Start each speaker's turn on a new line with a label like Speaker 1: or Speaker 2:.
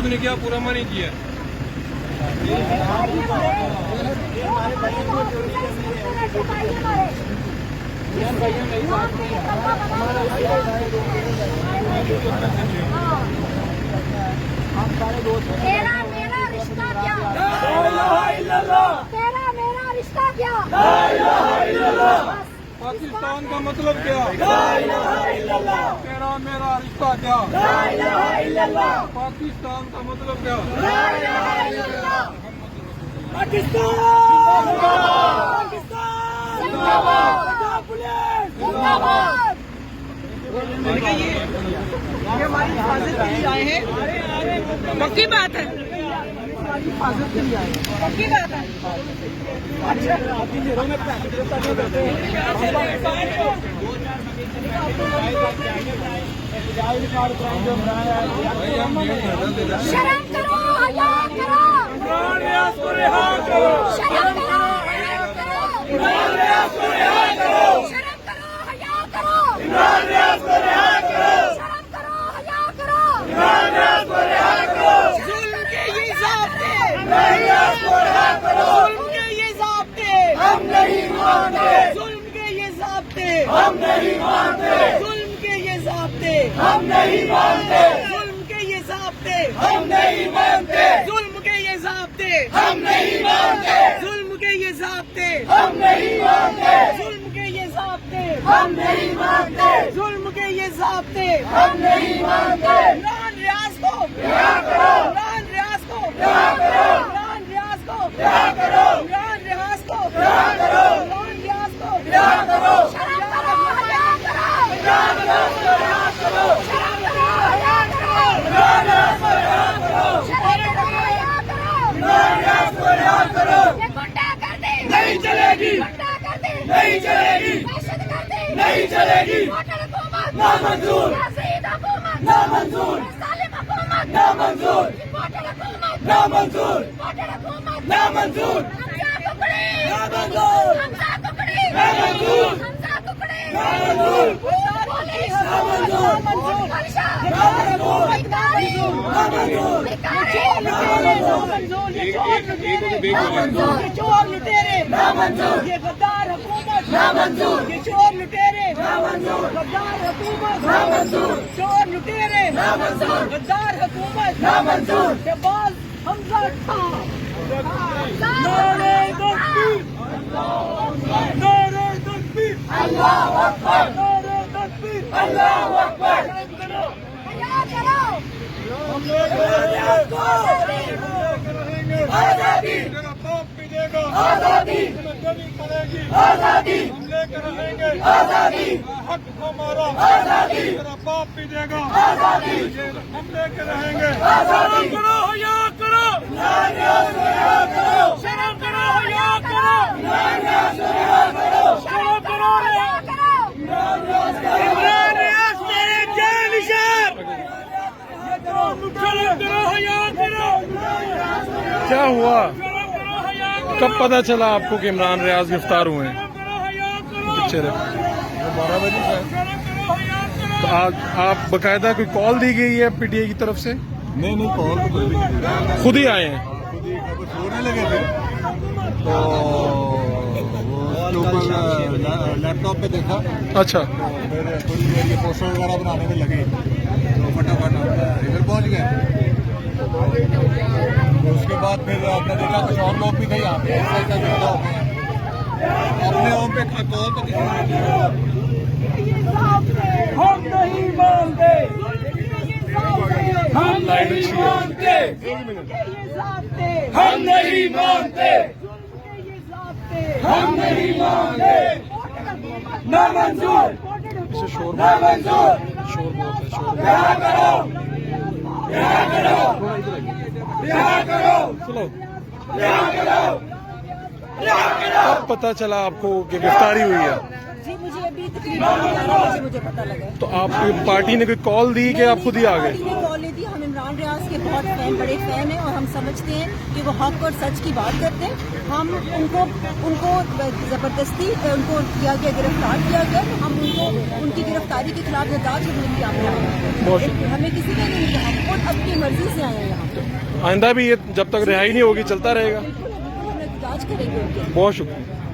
Speaker 1: तूने क्या पूरा मनी किया?
Speaker 2: तेरा मेरा रिश्ता क्या? तेरा मेरा रिश्ता क्या?
Speaker 1: पाकिस्तान का मतलब क्या? तेरा मेरा रिश्ता क्या? पाकिस्तान का मतलब क्या?
Speaker 3: ये हमारी हिफाजत के लिए आए हैं। पक्की बात है, हमारी हिफाजत के लिए आए हैं। पक्की बात है। अच्छा, आपकी जेरों में पैसे करते हैं।
Speaker 2: शर्म करो, हया करो।
Speaker 1: इमरान रियाज को रिहा करो।
Speaker 2: शर्म करो, हया करो।
Speaker 1: इमरान रियाज को रिहा करो।
Speaker 2: शर्म करो, हया करो।
Speaker 1: इमरान रियाज को रिहा करो।
Speaker 2: शर्म करो, हया करो।
Speaker 1: इमरान रियाज को रिहा करो।
Speaker 3: जुल्म के ये ज़ाब्ते,
Speaker 1: इमरान रियाज को रिहा करो।
Speaker 3: जुल्म के ये ज़ाब्ते,
Speaker 1: हम नहीं मानते,
Speaker 3: जुल्म के ये ज़ाब्ते,
Speaker 1: हम नहीं मानते,
Speaker 3: जुल्म के ये ज़ाब्ते,
Speaker 1: हम नहीं मानते,
Speaker 3: जुल्म के ये ज़ाब्ते,
Speaker 1: हम नहीं मानते,
Speaker 3: जुल्म के ये ज़ाब्ते,
Speaker 1: हम नहीं मानते,
Speaker 3: जुल्म के ये ज़ाब्ते,
Speaker 1: हम नहीं मानते,
Speaker 3: जुल्म के ये ज़ाब्ते,
Speaker 1: हम नहीं मानते,
Speaker 3: जुल्म के ये ज़ाब्ते।
Speaker 1: हम नहीं मानते।
Speaker 3: इमरान रियाज को
Speaker 1: रिहा करो,
Speaker 3: इमरान रियाज को
Speaker 1: रिहा करो,
Speaker 3: इमरान रियाज को
Speaker 1: रिहा करो,
Speaker 3: इमरान रियाज को
Speaker 1: रिहा करो,
Speaker 3: इमरान रियाज को
Speaker 1: रिहा करो,
Speaker 2: शर्म करो, हया करो।
Speaker 1: इमरान रियाज को रिहा करो,
Speaker 2: शर्म करो, हया करो।
Speaker 1: इमरान रियाज को रिहा करो,
Speaker 2: शर्म करो, हया करो।
Speaker 1: इमरान रियाज को रिहा करो।
Speaker 2: ये गुंडागर्दी
Speaker 1: नहीं चलेगी,
Speaker 2: गुंडागर्दी
Speaker 1: नहीं चलेगी,
Speaker 2: दहशतगर्दी
Speaker 1: नहीं चलेगी,
Speaker 2: होटल हुकूमत
Speaker 1: नामंजूर,
Speaker 2: नाज़ीद हुकूमत
Speaker 1: नामंजूर,
Speaker 2: जालिम हुकूमत
Speaker 1: नामंजूर,
Speaker 2: होटल हुकूमत
Speaker 1: नामंजूर,
Speaker 2: होटल हुकूमत
Speaker 1: नामंजूर,
Speaker 2: हमजा टुकड़ी
Speaker 1: नामंजूर,
Speaker 2: हमजा टुकड़ी
Speaker 1: नामंजूर,
Speaker 2: हमजा टुकड़ी
Speaker 1: नामंजूर,
Speaker 2: पुलिस
Speaker 1: नामंजूर,
Speaker 2: वर्षा
Speaker 1: नामंजूर,
Speaker 2: भिखारी
Speaker 1: नामंजूर,
Speaker 2: भिखारी
Speaker 3: नामंजूर, ये चोर लुटेरे, ये चोर लुटेरे,
Speaker 1: नामंजूर,
Speaker 3: ये गद्दार हुकूमत,
Speaker 1: नामंजूर,
Speaker 3: ये चोर लुटेरे,
Speaker 1: नामंजूर,
Speaker 3: गद्दार हुकूमत,
Speaker 1: नामंजूर,
Speaker 3: चोर लुटेरे,
Speaker 1: नामंजूर,
Speaker 3: गद्दार हुकूमत,
Speaker 1: नामंजूर।
Speaker 3: के बाद हमजा खां।
Speaker 1: नारे तकबीर, नारे तकबीर, अल्लाहू अकबर, नारे तकबीर, अल्लाहू अकबर।
Speaker 2: हया करो
Speaker 1: हम लेकर रहेंगे आजादी, तेरा बाप भी देगा आजादी, जमी करेगी आजादी, हम लेकर रहेंगे आजादी, हक हमारा आजादी, तेरा बाप भी देगा आजादी, हम लेकर रहेंगे आजादी। करो, हया करो, शर्म करो, हया करो, शर्म करो,
Speaker 2: हया करो
Speaker 1: इमरान रियाज तेरे जानिशार, शर्म करो, हया करो। क्या हुआ? कब पता चला आपको कि इमरान रियाज गिरफ्तार हुए हैं? पीछे रहे 12 बजे से। तो आप बकायदा कोई कॉल दी गई है पीटीआई की तरफ से?
Speaker 4: नहीं कॉल तो कोई भी नहीं,
Speaker 1: खुद ही आए हैं?
Speaker 4: खुद ही कुछ होने लगे थे तो वो उसके ऊपर लैपटॉप पे देखा,
Speaker 1: अच्छा,
Speaker 4: फिर थोड़ी देर ये पोस्टर वगैरह बनाने में लगे तो फटाफट इधर पहुंच गए। तो उसके बाद फिर आपने देखा कुछ और लोग भी थे यहाँ पे, ऐसा ऐसा ज्यादा हो गया। अपने ओम पे कॉल तो किसी ने नहीं किया।
Speaker 3: हम नहीं मानते,
Speaker 1: हम नहीं मानते, हम नहीं मानते, हम नहीं मानते, नामंजूर, शोर नामंजूर, शोर बहुत है, शोर। रिहा करो, रिहा करो, रिहा करो, चलो, रिहा करो, रिहा करो। कब पता चला आपको कि गिरफ्तारी हुई है?
Speaker 3: जी मुझे अभी तकरीबन 11 बजे मुझे पता लगा।
Speaker 1: तो आप पार्टी ने कोई कॉल दी कि आप खुद ही आ गए?
Speaker 3: पार्टी ने कॉल ली थी, हम इमरान इमरान रियाज के बहुत बड़े फैन हैं और हम समझते हैं कि वो हक और सच की बात करते हैं। हम उनको जबरदस्ती उनको किया गया, गिरफ्तार किया गया, तो हम उनको उनकी गिरफ्तारी के खिलाफ एहतजाज करने के लिए
Speaker 1: बहुत
Speaker 3: आए हैं। हमें किसी ने नहीं कहा, खुद अपनी मर्जी से आए हैं यहाँ पे।
Speaker 1: आइंदा भी ये जब तक रिहाई नहीं होगी चलता रहेगा।
Speaker 3: हम एहतजाज करेंगे उनके।
Speaker 1: बहुत शुक्रिया।